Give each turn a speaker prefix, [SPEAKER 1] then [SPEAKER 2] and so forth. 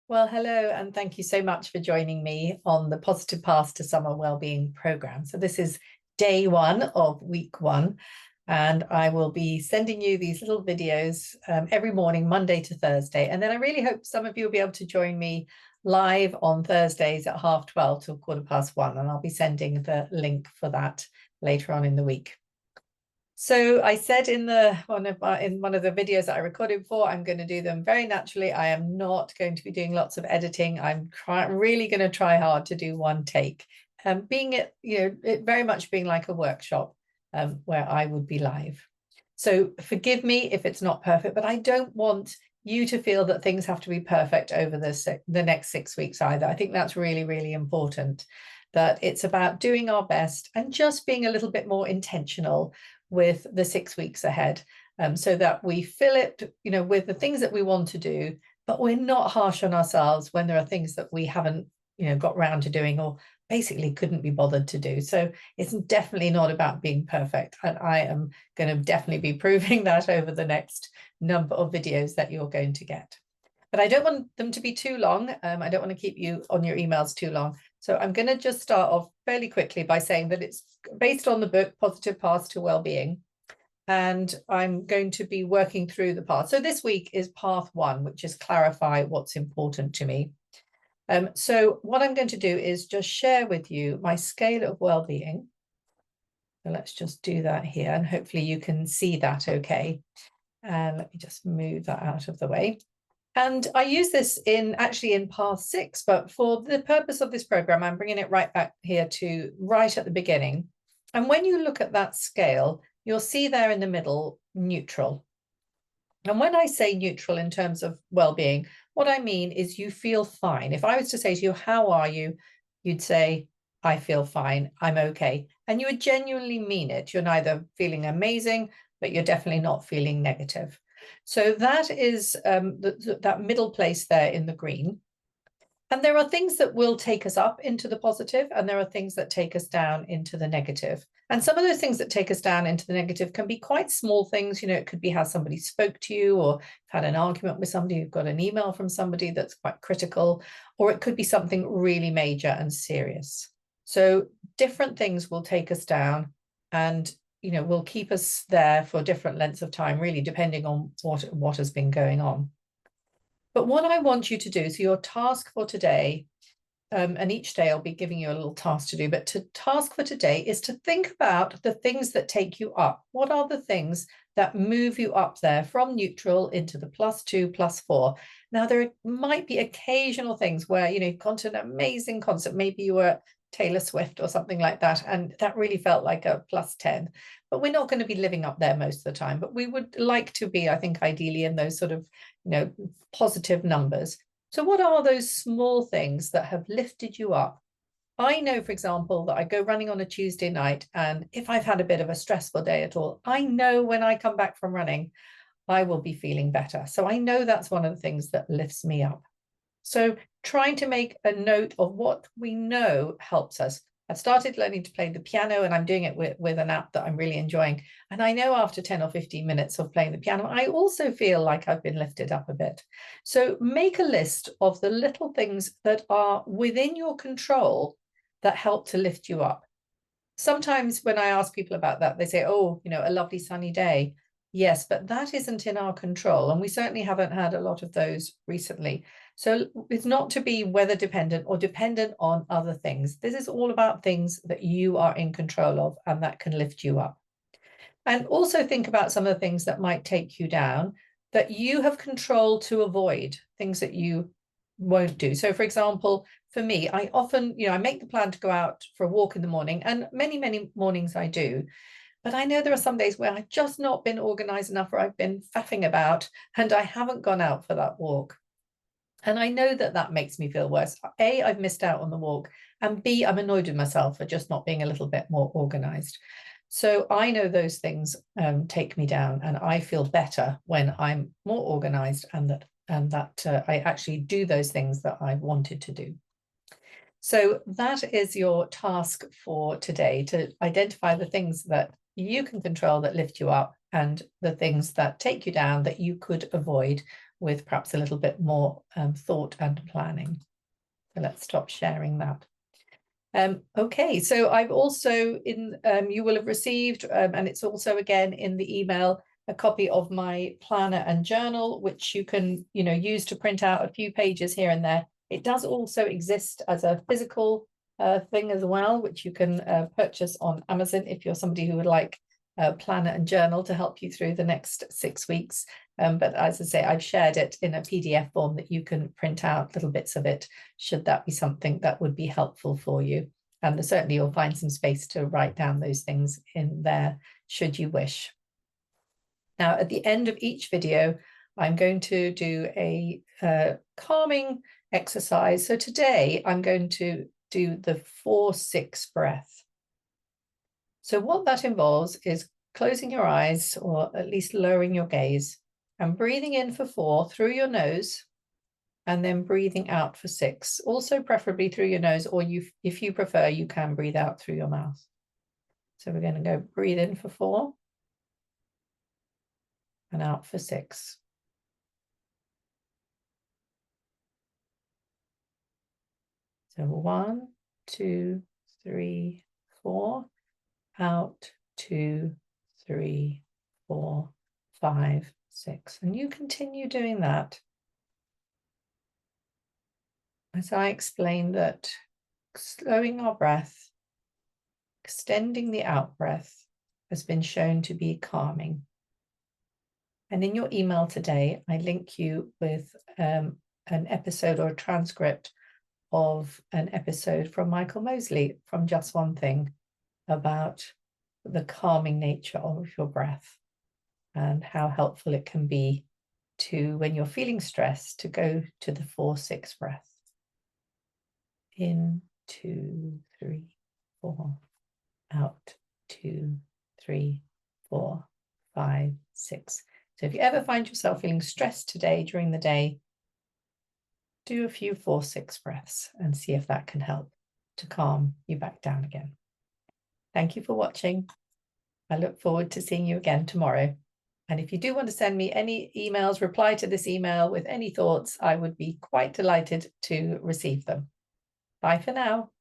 [SPEAKER 1] Well, hello, and thank you so much for joining me on the Positive Path to Summer Wellbeing program. So this is day one of week one, and I will be sending you these little videos every morning, Monday to Thursday. And then I really hope some of you will be able to join me live on Thursdays at 12:30 till 1:15, and I'll be sending the link for that later on in the week. So I said in one of the videos that I recorded before, I'm going to do them very naturally. I am not going to be doing lots of editing. I'm really going to try hard to do one take, being it very much being like a workshop where I would be live. So forgive me if it's not perfect, but I don't want you to feel that things have to be perfect over the next 6 weeks either. I think that's really, really important, that it's about doing our best and just being a little bit more intentional with the 6 weeks ahead, so that we fill it, with the things that we want to do, but we're not harsh on ourselves when there are things that we haven't, got round to doing or basically couldn't be bothered to do. So it's definitely not about being perfect. And I am going to definitely be proving that over the next number of videos that you're going to get. But I don't want them to be too long. I don't want to keep you on your emails too long. So I'm going to just start off fairly quickly by saying that it's based on the book Positive Path to Wellbeing. And I'm going to be working through the path. So this week is path one, which is clarify what's important to me. So what I'm going to do is just share with you my scale of well-being. So let's just do that here, and hopefully you can see that okay. And let me just move that out of the way. And I use this actually in path 6, but for the purpose of this program, I'm bringing it right back here to right at the beginning. And when you look at that scale, you'll see there in the middle, neutral. And when I say neutral in terms of well-being, what I mean is you feel fine. If I was to say to you, how are you? You'd say, I feel fine, I'm okay. And you would genuinely mean it. You're neither feeling amazing, but you're definitely not feeling negative. So that is that middle place there in the green. And there are things that will take us up into the positive, and there are things that take us down into the negative. And some of those things that take us down into the negative can be quite small things. It could be how somebody spoke to you, or had an argument with somebody, you've got an email from somebody that's quite critical, or it could be something really major and serious. So different things will take us down and will keep us there for different lengths of time, really depending on what has been going on. But what I want you to do, so your task for today, and each day I'll be giving you a little task to do, but task for today is to think about the things that take you up. What are the things that move you up there from neutral into the +2, +4? Now, there might be occasional things where, you've gone to an amazing concert. Maybe you were Taylor Swift or something like that, and that really felt like a +10. But we're not going to be living up there most of the time. But we would like to be, I think, ideally in those sort of, positive numbers. So what are those small things that have lifted you up? I know, for example, that I go running on a Tuesday night, and if I've had a bit of a stressful day at all, I know when I come back from running, I will be feeling better. So I know that's one of the things that lifts me up. So trying to make a note of what we know helps us. I've started learning to play the piano, and I'm doing it with an app that I'm really enjoying. And I know after 10 or 15 minutes of playing the piano, I also feel like I've been lifted up a bit. So make a list of the little things that are within your control that help to lift you up. Sometimes when I ask people about that, they say, oh, a lovely sunny day. Yes, but that isn't in our control. And we certainly haven't had a lot of those recently. So it's not to be weather dependent or dependent on other things. This is all about things that you are in control of and that can lift you up. And also think about some of the things that might take you down that you have control to avoid, things that you won't do. So for example, for me, I often, I make the plan to go out for a walk in the morning, and many, many mornings I do. But I know there are some days where I've just not been organized enough, or I've been faffing about and I haven't gone out for that walk. And I know that that makes me feel worse. A, I've missed out on the walk, and B, I'm annoyed with myself for just not being a little bit more organized. So I know those things take me down, and I feel better when I'm more organized and that I actually do those things that I wanted to do. So that is your task for today, to identify the things that you can control that lift you up and the things that take you down that you could avoid with perhaps a little bit more thought and planning. So let's stop sharing that. Okay, so I've also you will have received, and it's also again in the email, a copy of my planner and journal, which you can, use to print out a few pages here and there. It does also exist as a physical thing as well, which you can purchase on Amazon if you're somebody who would like a planner and journal to help you through the next 6 weeks. But as I say, I've shared it in a PDF form that you can print out little bits of it, should that be something that would be helpful for you. And certainly you'll find some space to write down those things in there, should you wish. Now, at the end of each video, I'm going to do a calming exercise. So today I'm going to do the 4-6 breath. So what that involves is closing your eyes, or at least lowering your gaze, and breathing in for 4 through your nose, and then breathing out for 6, also preferably through your nose, or if you prefer, you can breathe out through your mouth. So we're going to go breathe in for 4 and out for 6. So 1, 2, 3, 4, out, 2, 3, 4, 5, 6. And you continue doing that. As I explained, that slowing our breath, extending the out breath, has been shown to be calming. And in your email today, I link you with an episode or a transcript of an episode from Michael Mosley from Just One Thing, about the calming nature of your breath and how helpful it can be to, when you're feeling stressed, to go to the 4-6 breath. In, 2, 3, 4, out, 2, 3, 4, 5, 6. So if you ever find yourself feeling stressed today during the day, do a few 4-6 breaths and see if that can help to calm you back down again. Thank you for watching. I look forward to seeing you again tomorrow. And if you do want to send me any emails, reply to this email with any thoughts, I would be quite delighted to receive them. Bye for now.